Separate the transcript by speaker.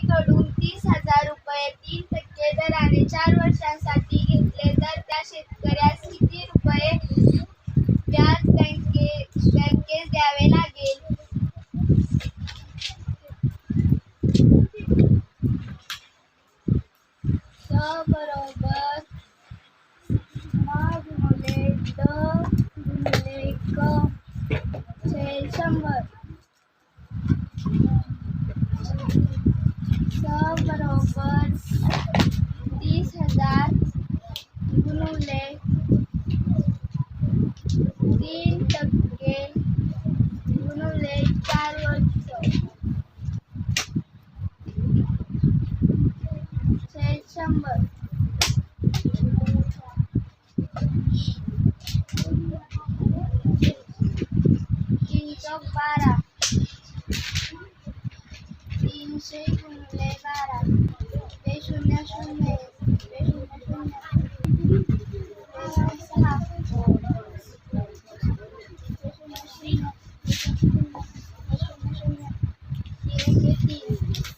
Speaker 1: शेतकऱ्याकडून 30,000 रुपये 3% दराने 4 वर्षांसाठी घेतले तर त्या शेतकऱ्यास किती रुपये व्याज बँकेस द्यावे लागेल? स बरोबर म गुणिले ड गुणिले क छेद 100. स बरोबर 30,000 गुणिले 3% गुणिले 4 वर्ष छेद 100. 3 चौक 12. 300 गुणिले 12 ते 0 0 ते 0 0 6 ते 0 0 ते 0 0 3 1 3